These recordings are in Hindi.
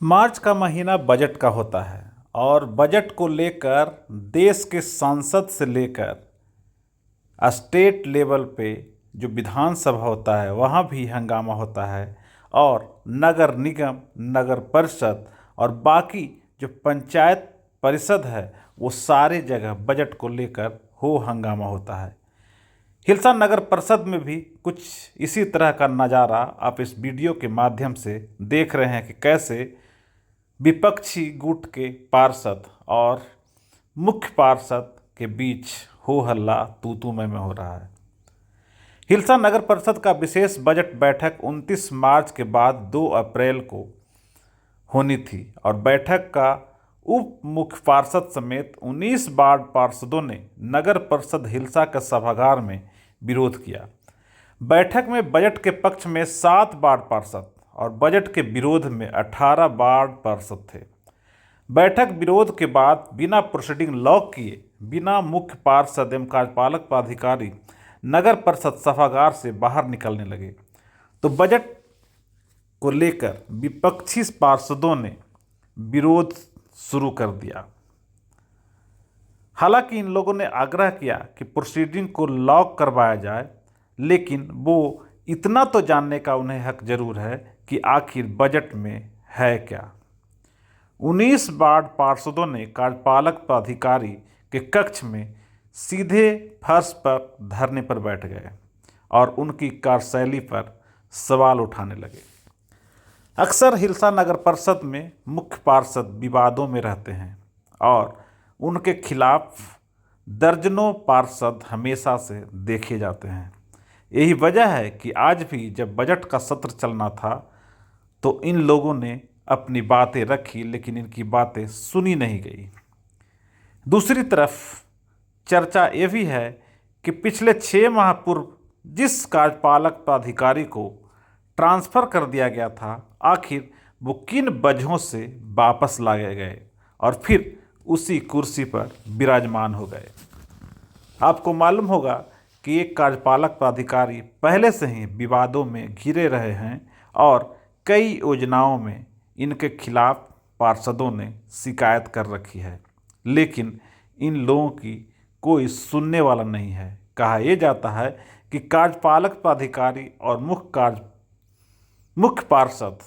मार्च का महीना बजट का होता है और बजट को लेकर देश के सांसद से लेकर स्टेट लेवल पे जो विधानसभा होता है वहाँ भी हंगामा होता है। और नगर निगम, नगर परिषद और बाकी जो पंचायत परिषद है वो सारे जगह बजट को लेकर हो हंगामा होता है। हिलसा नगर परिषद में भी कुछ इसी तरह का नज़ारा आप इस वीडियो के माध्यम से देख रहे हैं कि कैसे विपक्षी गुट के पार्षद और मुख्य पार्षद के बीच हो हल्ला तू तू मैं हो रहा है। हिलसा नगर परिषद का विशेष बजट बैठक 29 मार्च के बाद 2 अप्रैल को होनी थी और बैठक का उप मुख्य पार्षद समेत 19 वार्ड पार्षदों ने नगर परिषद हिलसा के सभागार में विरोध किया। बैठक में बजट के पक्ष में 7 वार्ड पार्षद और बजट के विरोध में 18 वार्ड पार्षद थे। बैठक विरोध के बाद बिना प्रोसीडिंग लॉक किए बिना मुख्य पार्षद एवं कार्यपालक पदाधिकारी नगर परिषद सभागार से बाहर निकलने लगे तो बजट को लेकर विपक्षी पार्षदों ने विरोध शुरू कर दिया। हालांकि इन लोगों ने आग्रह किया कि प्रोसीडिंग को लॉक करवाया जाए, लेकिन वो इतना तो जानने का उन्हें हक जरूर है कि आखिर बजट में है क्या। 19 वार्ड पार्षदों ने कार्यपालक पदाधिकारी के कक्ष में सीधे फर्श पर धरने पर बैठ गए और उनकी कार्यशैली पर सवाल उठाने लगे। अक्सर हिलसा नगर परिषद में मुख्य पार्षद विवादों में रहते हैं और उनके खिलाफ दर्जनों पार्षद हमेशा से देखे जाते हैं। यही वजह है कि आज भी जब बजट का सत्र चलना था तो इन लोगों ने अपनी बातें रखी, लेकिन इनकी बातें सुनी नहीं गई। दूसरी तरफ चर्चा ये भी है कि पिछले 6 माह पूर्व जिस कार्यपालक पदाधिकारी को ट्रांसफ़र कर दिया गया था, आखिर वो किन वजहों से वापस लाए गए और फिर उसी कुर्सी पर विराजमान हो गए। आपको मालूम होगा कि एक कार्यपालक पदाधिकारी पहले से ही विवादों में घिरे रहे हैं और कई योजनाओं में इनके खिलाफ पार्षदों ने शिकायत कर रखी है, लेकिन इन लोगों की कोई सुनने वाला नहीं है। कहा यह जाता है कि कार्यपालक पदाधिकारी और मुख्य पार्षद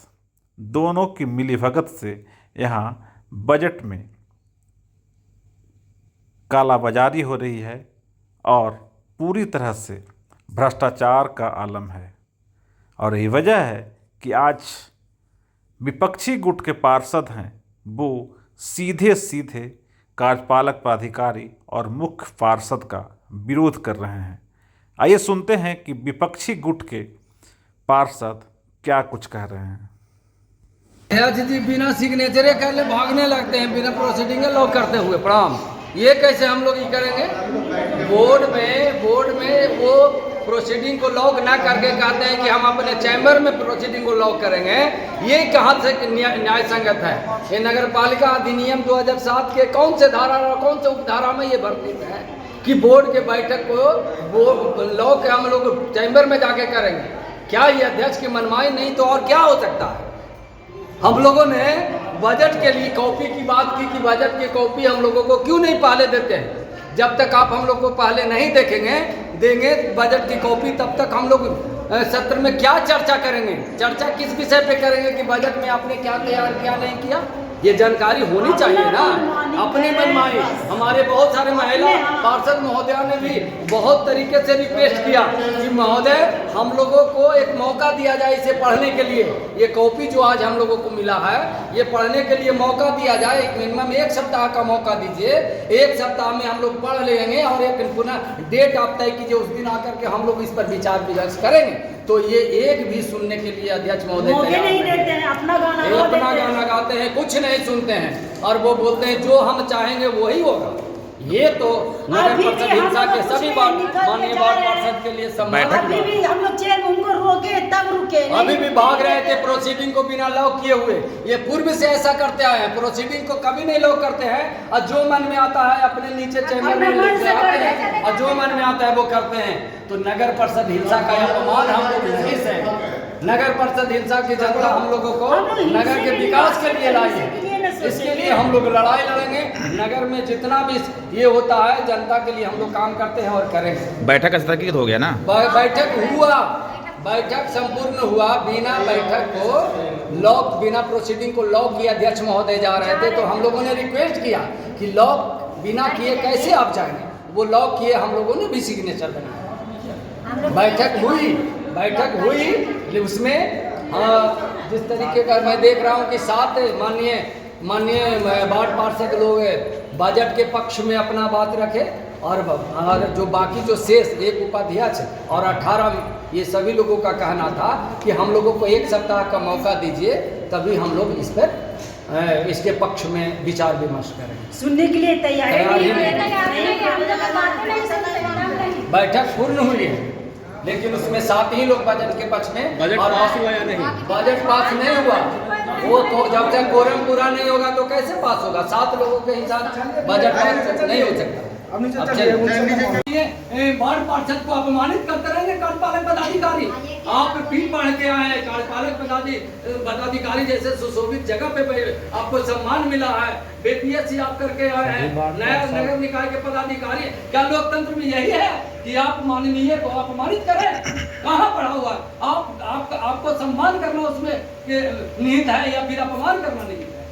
दोनों की मिलीभगत से यहाँ बजट में कालाबाजारी हो रही है और पूरी तरह से भ्रष्टाचार का आलम है। और यही वजह है कि आज विपक्षी गुट के पार्षद हैं वो सीधे सीधे कार्यपालक पदाधिकारी और मुख्य पार्षद का विरोध कर रहे हैं। आइए सुनते हैं कि विपक्षी गुट के पार्षद क्या कुछ कह रहे हैं। जी बिना सिग्नेचर कर ले भागने लगते हैं, बिना प्रोसीडिंग लॉक करते हुए। प्रणाम, ये कैसे हम लोग ये करेंगे? बोर्ड में वो प्रोसीडिंग को लॉक ना करके कहते हैं कि हम अपने चैम्बर में प्रोसीडिंग को लॉक करेंगे। ये कहाँ से न्याय संगत है? ये नगर पालिका अधिनियम 2007 के कौन से धारा और कौन से उपधारा में ये वर्णित है कि बोर्ड के बैठक को वो लॉक हम लोग चैम्बर में जाके करेंगे? क्या ये अध्यक्ष की मनमानी नहीं तो और क्या हो सकता है? हम लोगों ने बजट के लिए कॉपी की बात की कि बजट की कॉपी हम लोगों को क्यों नहीं पहले देते हैं। जब तक आप हम लोग को पहले नहीं देंगे बजट की कॉपी, तब तक हम लोग सत्र में क्या चर्चा करेंगे? चर्चा किस विषय पे करेंगे कि बजट में आपने क्या तैयार किया नहीं किया? ये जानकारी होनी चाहिए ना। अपनी मनमानी हमारे बहुत सारे महिला पार्षद महोदया ने भी बहुत तरीके से रिक्वेस्ट किया कि महोदय हम लोगों को एक मौका दिया जाए इसे पढ़ने के लिए। ये कॉपी जो आज हम लोगों को मिला है ये पढ़ने के लिए मौका दिया जाए, एक मिनिमम 1 सप्ताह का मौका दीजिए। 1 सप्ताह में हम लोग पढ़ लेंगे और एक पुनः डेट आप तय कीजिए, उस दिन आकर के हम लोग इस पर विचार विमर्श करेंगे। तो ये एक भी सुनने के लिए अध्यक्ष महोदय नहीं देते हैं, अपना गाना गाते हैं, कुछ नहीं सुनते हैं और वो बोलते हैं जो हम चाहेंगे वही होगा। ये तो नगर परिषद हिलसा के सभी माननीय वार्ड पार्षद के लिए सम्मान। अभी भी हम लोग चेयर उनको रोके तब रुके, अभी भी भाग रहे थे प्रोसीडिंग को बिना लॉक किए हुए। ये पूर्व से ऐसा करते आए हैं, प्रोसीडिंग को कभी नहीं लॉक करते हैं और जो मन में आता है अपने नीचे चैम्बर में लेके आते हैं और जो मन में आता है वो करते हैं। तो नगर परिषद हिलसा का अपमान हम लोग नहीं सहेंगे। नगर परिषद हिंसा की जनता हम लोगों को नगर के विकास के लिए लाई है। इसके लिए हम लोग लड़ाई लड़ेंगे। नगर में जितना भी ये होता है जनता के लिए हम लोग काम करते हैं और करेंगे। बैठक स्थगित हो गया ना? बैठक हुआ, बैठक संपूर्ण हुआ। बिना बैठक को लॉक, बिना प्रोसीडिंग को लॉक किए अध्यक्ष महोदय जा रहे थे, तो हम लोगों ने रिक्वेस्ट किया कि लॉक बिना किए कैसे आप जाएंगे। वो लॉक किए, हम लोगों ने भी सिग्नेचर बनाया। बैठक हुई उसमें जिस तरीके का मैं देख रहा हूँ कि 7 माननीय वार्ड पार्षद लोग बजट के पक्ष में अपना बात रखे, और जो बाकी जो शेष 1 उपाध्यक्ष और 18 ये सभी लोगों का कहना था कि हम लोगों को 1 सप्ताह का मौका दीजिए, तभी हम लोग इस पर इसके पक्ष में विचार विमर्श करेंगे। सुनने के लिए तैयार बैठक पूर्ण हुई है, लेकिन उसमें 7 ही लोग बजट के पक्ष में। बजट पास हुआ या नहीं? बजट पास नहीं हुआ। वो तो जब तक कोरम पूरा नहीं होगा तो कैसे पास होगा? 7 लोगों के हिसाब से बजट पास नहीं हो सकता। वार्ड पार्षद को अपमानित करते रहेंगे कार्यपालक पदाधिकारी। आप पीठ पढ़ के आए हैं, कार्यपालक पदाधिकारी जैसे सुशोभित जगह पे आपको सम्मान मिला है, बीपीएससी आप करके आए हैं, नया नगर निकाय के पदाधिकारी। क्या लोकतंत्र में यही है कि आप माननीय को अपमानित करें? कहाँ पढ़ा हुआ? आपको सम्मान करना उसमें निहित है या फिर अपमान करना निहित है?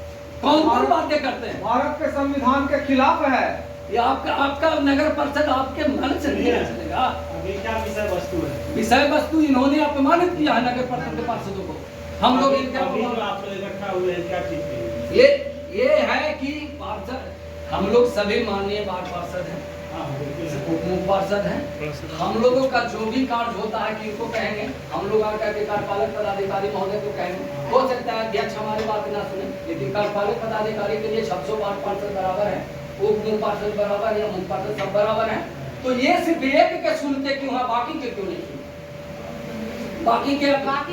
कौन बातें करते हैं? भारत के संविधान के खिलाफ है। ये आपका नगर परिषद आपके मन से नहीं चलेगा। अभी क्या विषय वस्तु है? विषय वस्तु इन्होंने अपमानित किया है नगर परिषद के पार्षदों को। हम लोग इनका आप इकट्ठा हुए हैं, क्या चीज है? ये है कि पार्षद हम लोग सभी माननीय वार्ड पार्षद हैं, उप पार्षद हैं। हम लोगों का जो भी कार्य होता है कि उनको कहेंगे, हम लोग आकर के कार्यपालक पदाधिकारी महोदय को कहेंगे। हो सकता है अध्यक्ष हमारी बात ना सुने, लेकिन कार्यपालक पदाधिकारी के लिए 600 वार्ड पार्षद बराबर है, उप पार्षद बराबर या मुख्य पार्षद सब बराबर हैं। तो ये सिर्फ एक के सुनते क्यों है, बाकी के क्यों नहीं सुनते? बाकी के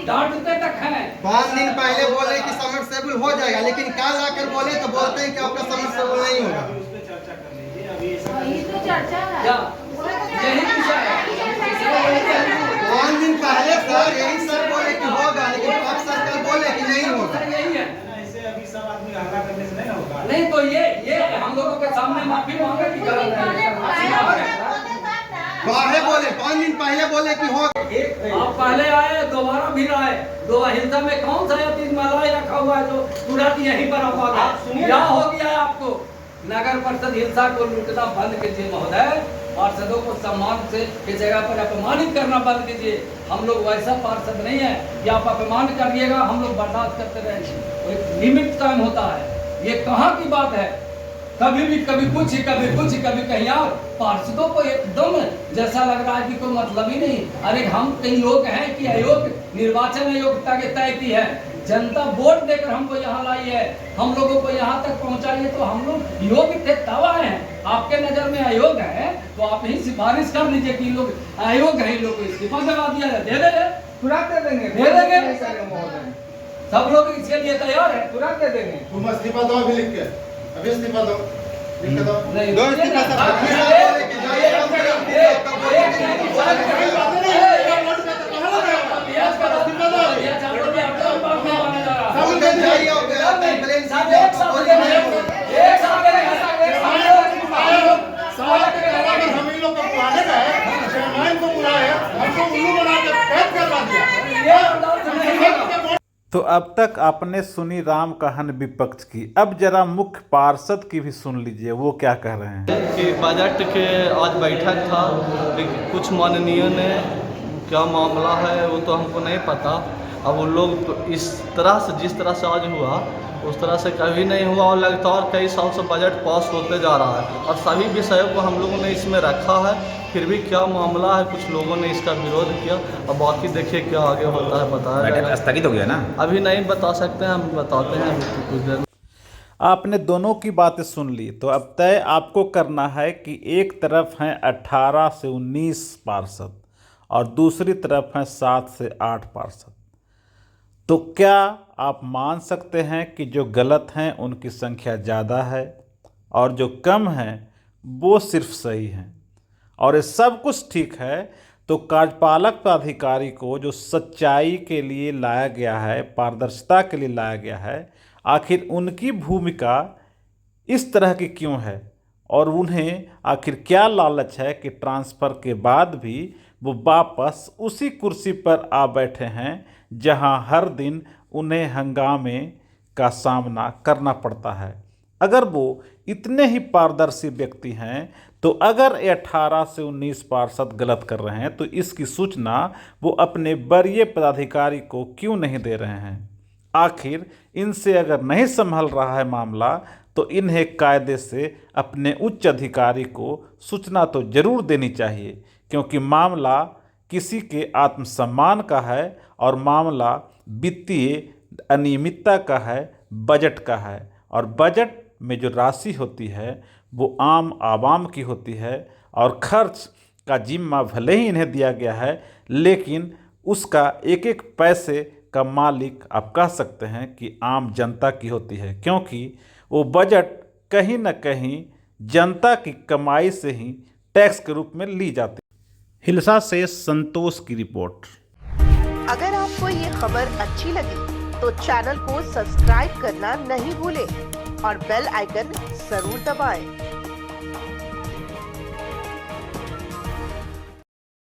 डांटते तक हैं। 5 दिन पहले बोले कि सबमर्सिबल हो जाएगा, लेकिन कल आकर बोले तो बोलते हैं कि आपका सबमर्सिबल नहीं होगा। चर्चा कर लीजिए अभी। यही विषय है। 5 दिन पहले सर यही सर बोले कि होगा, लेकिन अब सर कल बोले कि नहीं होगा। यही है। ऐसे अभी सब आदमी हल्ला करने से नहीं होगा। नहीं तो ये हम लोगों के सामने माफी मांगे कि गलत है। बाहे बोले 5 दिन पहले बोले कि होगा। आप पहले आए, दोबारा भी आए। दो हिंसा में कौन सा तीन मलाई रखा हुआ है जो तुरंत यहीं पर आप आ गए? क्या हो गया है आपको? नगर परिषद हिंसा को लूटना बंद कीजिए महोदय। पार्षदों को सम्मान से इस जगह पर अपमानित करना बंद कीजिए। हम लोग वैसा पार्षद नहीं है कि आप अपमान करिएगा हम लोग बर्दाश्त करते रहेंगे। एक लिमिट टाइम होता है। ये कहाँ की बात है? कभी भी कभी कुछ कभी कहीं और। पार्षदों को एकदम जैसा लग रहा है कि कोई मतलब ही नहीं। अरे हम कई लोग हैं कि अयोग्य निर्वाचन अयोग्यता के तय की है, जनता वोट देकर हमको यहाँ लाई है, हम लोगों को यहाँ तक पहुँचाई है, तो हम लोग योग्य थे तब आए हैं। आपके नजर में अयोग्य है तो आप ही सिफारिश कर लीजिए कि लोग अयोग्य है, इन लोग को इस्तीफा दबा दिया जाए, दे देंगे, तुरंत दे देंगे, दे देंगे। सब लोग इसके लिए तैयार है, तुरंत दे देंगे। तुम इस्तीफा दो अभी लिख के, अभी इस्तीफा दो, लिख के दो। नहीं दो इस्तीफा तो अब तक आपने सुनी राम कहन विपक्ष की। अब जरा मुख्य पार्षद की भी सुन लीजिए, वो क्या कह रहे हैं। कि बजट के आज बैठक था, लेकिन कुछ माननीय ने क्या मामला है वो तो हमको नहीं पता। अब उन लोग इस तरह से जिस तरह से आज हुआ उस तरह से कभी नहीं हुआ, और लगातार कई साल से बजट पास होते जा रहा है और सभी विषयों को हम लोगों ने इसमें रखा है। फिर भी क्या मामला है, कुछ लोगों ने इसका विरोध किया। अब बाकी देखिए क्या आगे होता है, बताया बैठक स्थगित हो गया ना? अभी नहीं बता सकते हैं, हम बताते हैं कुछ देर। आपने दोनों की बातें सुन ली, तो अब तय आपको करना है कि एक तरफ हैं 18 से 19 पार्षद और दूसरी तरफ हैं 7 से 8 पार्षद। तो क्या आप मान सकते हैं कि जो गलत हैं उनकी संख्या ज़्यादा है और जो कम हैं वो सिर्फ सही हैं, और ये सब कुछ ठीक है तो कार्यपालक पदाधिकारी को जो सच्चाई के लिए लाया गया है, पारदर्शिता के लिए लाया गया है, आखिर उनकी भूमिका इस तरह की क्यों है और उन्हें आखिर क्या लालच है कि ट्रांसफ़र के बाद भी वो वापस उसी कुर्सी पर आ बैठे हैं जहां हर दिन उन्हें हंगामे का सामना करना पड़ता है। अगर वो इतने ही पारदर्शी व्यक्ति हैं तो अगर 18 से 19 पार्षद गलत कर रहे हैं तो इसकी सूचना वो अपने वरीय पदाधिकारी को क्यों नहीं दे रहे हैं? आखिर इनसे अगर नहीं संभल रहा है मामला तो इन्हें कायदे से अपने उच्च अधिकारी को सूचना तो जरूर देनी चाहिए, क्योंकि मामला किसी के आत्मसम्मान का है और मामला वित्तीय अनियमितता का है, बजट का है। और बजट में जो राशि होती है वो आम आवाम की होती है और खर्च का जिम्मा भले ही इन्हें दिया गया है, लेकिन उसका एक एक पैसे का मालिक आप कह सकते हैं कि आम जनता की होती है, क्योंकि वो बजट कहीं न कहीं जनता की कमाई से ही टैक्स के रूप में ली जाती है। हिलसा से संतोष की रिपोर्ट। अगर आपको ये खबर अच्छी लगी तो चैनल को सब्सक्राइब करना नहीं भूलें और बेल आइकन जरूर दबाएं।